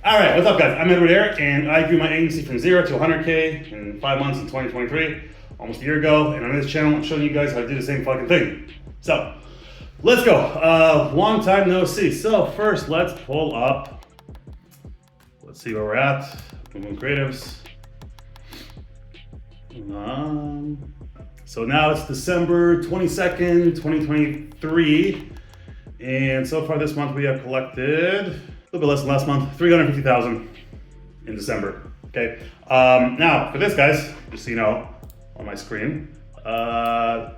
All right, what's up guys? I'm Edward here, and I grew my agency from 0 to 100K in 5 months in 2023, almost a year ago. And on this channel, I'm showing you guys how to do the same fucking thing. So, let's go. Long time no see. So first, let's pull up. Let's see where we're at. boomboomcreatives. So now it's December 22nd, 2023. And so far this month we have collected a little bit less than last month, 350,000 in December. Okay. Now for this, guys, just so you know, on my screen, we're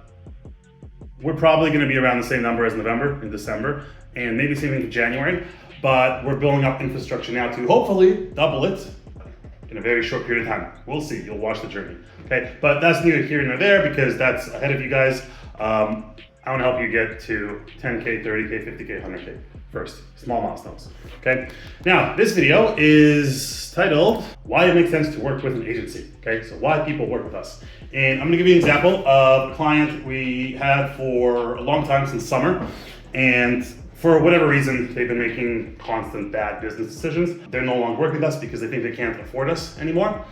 probably going to be around the same number as November and December, and maybe same in January. But we're building up infrastructure now to hopefully double it in a very short period of time. We'll see. You'll watch the journey. Okay. But that's neither here nor there because that's ahead of you guys. I want to help you get to 10K, 30K, 50K, 100K first. Small milestones. Okay. Now, this video is titled Why It Makes Sense to Work with an Agency. Okay. So why people work with us. And I'm going to give you an example of a client we had for a long time, since summer. And for whatever reason, they've been making constant bad business decisions. They're no longer working with us because they think they can't afford us anymore.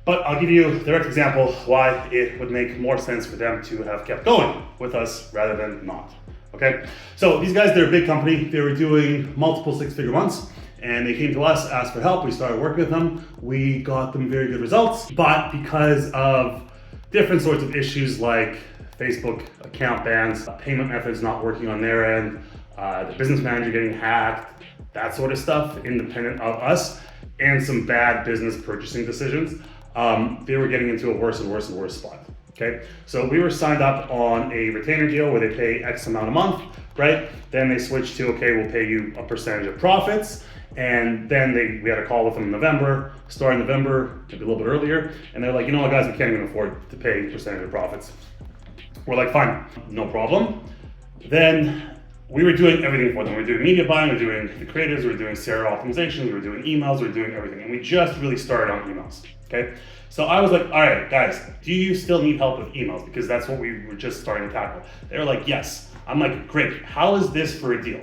But I'll give you a direct example why it would make more sense for them to have kept going with us rather than not. Okay, so these guys, they're a big company. They were doing multiple six-figure months, and they came to us, asked for help. We started working with them. We got them very good results, but because of different sorts of issues like Facebook account bans, payment methods not working on their end, the business manager getting hacked, that sort of stuff, independent of us, and some bad business purchasing decisions, they were getting into a worse and worse and worse spot. Okay, so we were signed up on a retainer deal where they pay X amount a month, right? Then they switched to, okay, we'll pay you a percentage of profits. And then we had a call with them in November, starting November, maybe a little bit earlier. And they're like, you know what, guys, we can't even afford to pay percentage of profits. We're like, fine, no problem. Then we were doing everything for them. We were doing media buying, we were doing the creatives, we were doing SEO optimization, we were doing emails, we were doing everything. And we just really started on emails, okay? So I was like, all right, guys, do you still need help with emails? Because that's what we were just starting to tackle. They were like, yes. I'm like, great, how is this for a deal?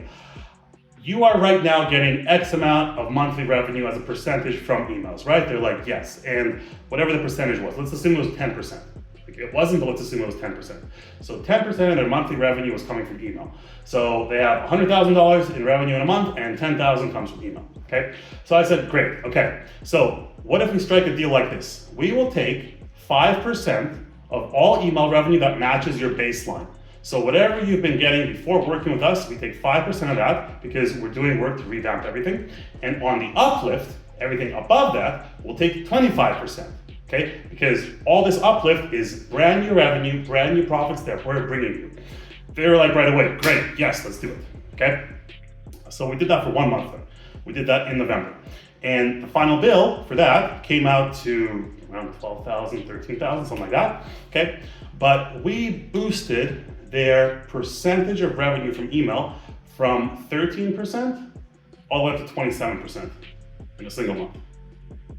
You are right now getting X amount of monthly revenue as a percentage from emails, right? They're like, yes. And whatever the percentage was, let's assume it was 10%. It wasn't, but let's assume it was 10%. So 10% of their monthly revenue was coming from email. So they have $100,000 in revenue in a month and 10,000 comes from email, okay? So I said, great, okay. So what if we strike a deal like this? We will take 5% of all email revenue that matches your baseline. So whatever you've been getting before working with us, we take 5% of that because we're doing work to revamp everything. And on the uplift, everything above that, we'll take 25%. Okay, because all this uplift is brand new revenue, brand new profits that we're bringing you. They were like right away, great, yes, let's do it. Okay, so we did that for 1 month. Then. We did that in November. And the final bill for that came out to around 12,000, 13,000, something like that. Okay, but we boosted their percentage of revenue from email from 13% all the way up to 27% in a single month.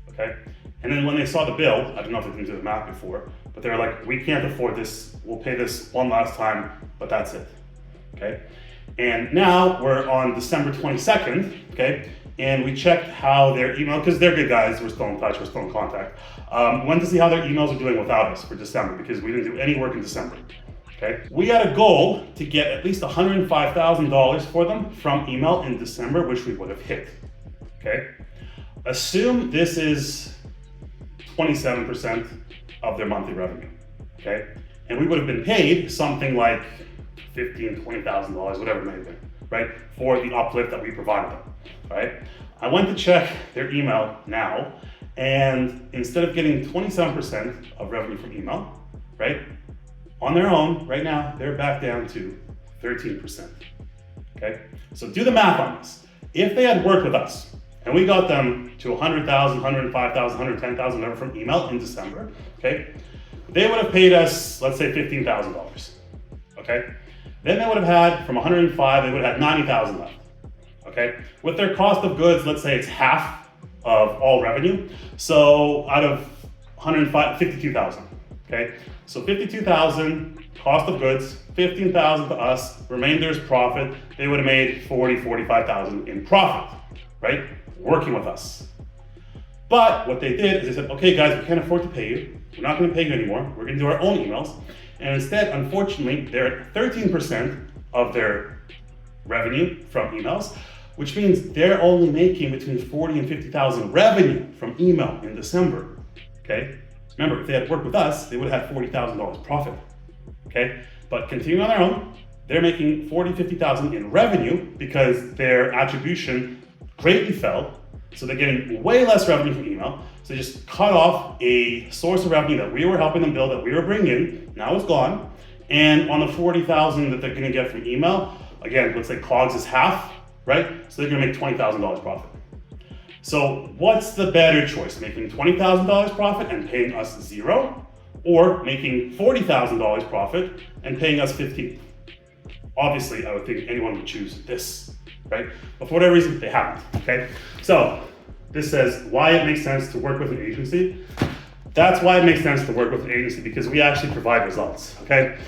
Okay. And then when they saw the bill, I don't know if they didn't do the math before, but they were like, we can't afford this. We'll pay this one last time, but that's it, okay? And now we're on December 22nd, okay? And we checked how their email, because they're good guys, we're still in touch, we're still in contact. Went to see how their emails are doing without us for December, because we didn't do any work in December, okay? We had a goal to get at least $105,000 for them from email in December, which we would have hit, okay? Assume this is 27% of their monthly revenue, okay? And we would have been paid something like $15,000, $20,000, whatever it may have been, right? For the uplift that we provided them, right? I went to check their email now, and instead of getting 27% of revenue from email, right? On their own, right now, they're back down to 13%, okay? So do the math on this. If they had worked with us, and we got them to 100,000, 105,000, 110,000, whatever from email in December, okay? They would have paid us, let's say $15,000, okay? Then they would have had, from 105, they would have had 90,000 left, okay? With their cost of goods, let's say it's half of all revenue. So out of 105, 52,000, okay? So 52,000 cost of goods, 15,000 to us, remainder's profit. They would have made 40, 45,000 in profit, right? working with us. But what they did is they said, okay guys, we can't afford to pay you. We're not gonna pay you anymore. We're gonna do our own emails. And instead, unfortunately, they're at 13% of their revenue from emails, which means they're only making between 40 and 50,000 revenue from email in December, okay? Remember, if they had worked with us, they would have had $40,000 profit, okay? But continuing on their own, they're making 40, 50,000 in revenue because their attribution greatly fell. So they're getting way less revenue from email. So they just cut off a source of revenue that we were helping them build, that we were bringing in. Now it's gone. And on the 40,000 that they're gonna get from email, again, let's say COGS is half, right? So they're gonna make $20,000 profit. So what's the better choice? Making $20,000 profit and paying us $0, or making $40,000 profit and paying us $15,000? Obviously, I would think anyone would choose this, right? But for whatever reason, they haven't, okay? So this says why it makes sense to work with an agency. That's why it makes sense to work with an agency, because we actually provide results, okay?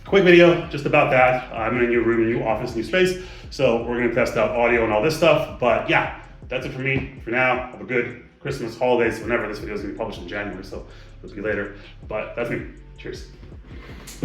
Quick video just about that. I'm in a new room, a new office, new space. So we're gonna test out audio and all this stuff. But yeah, that's it for me for now. Have a good Christmas, holidays, whenever this video is gonna be published in January. So it'll be later, but that's me. Cheers.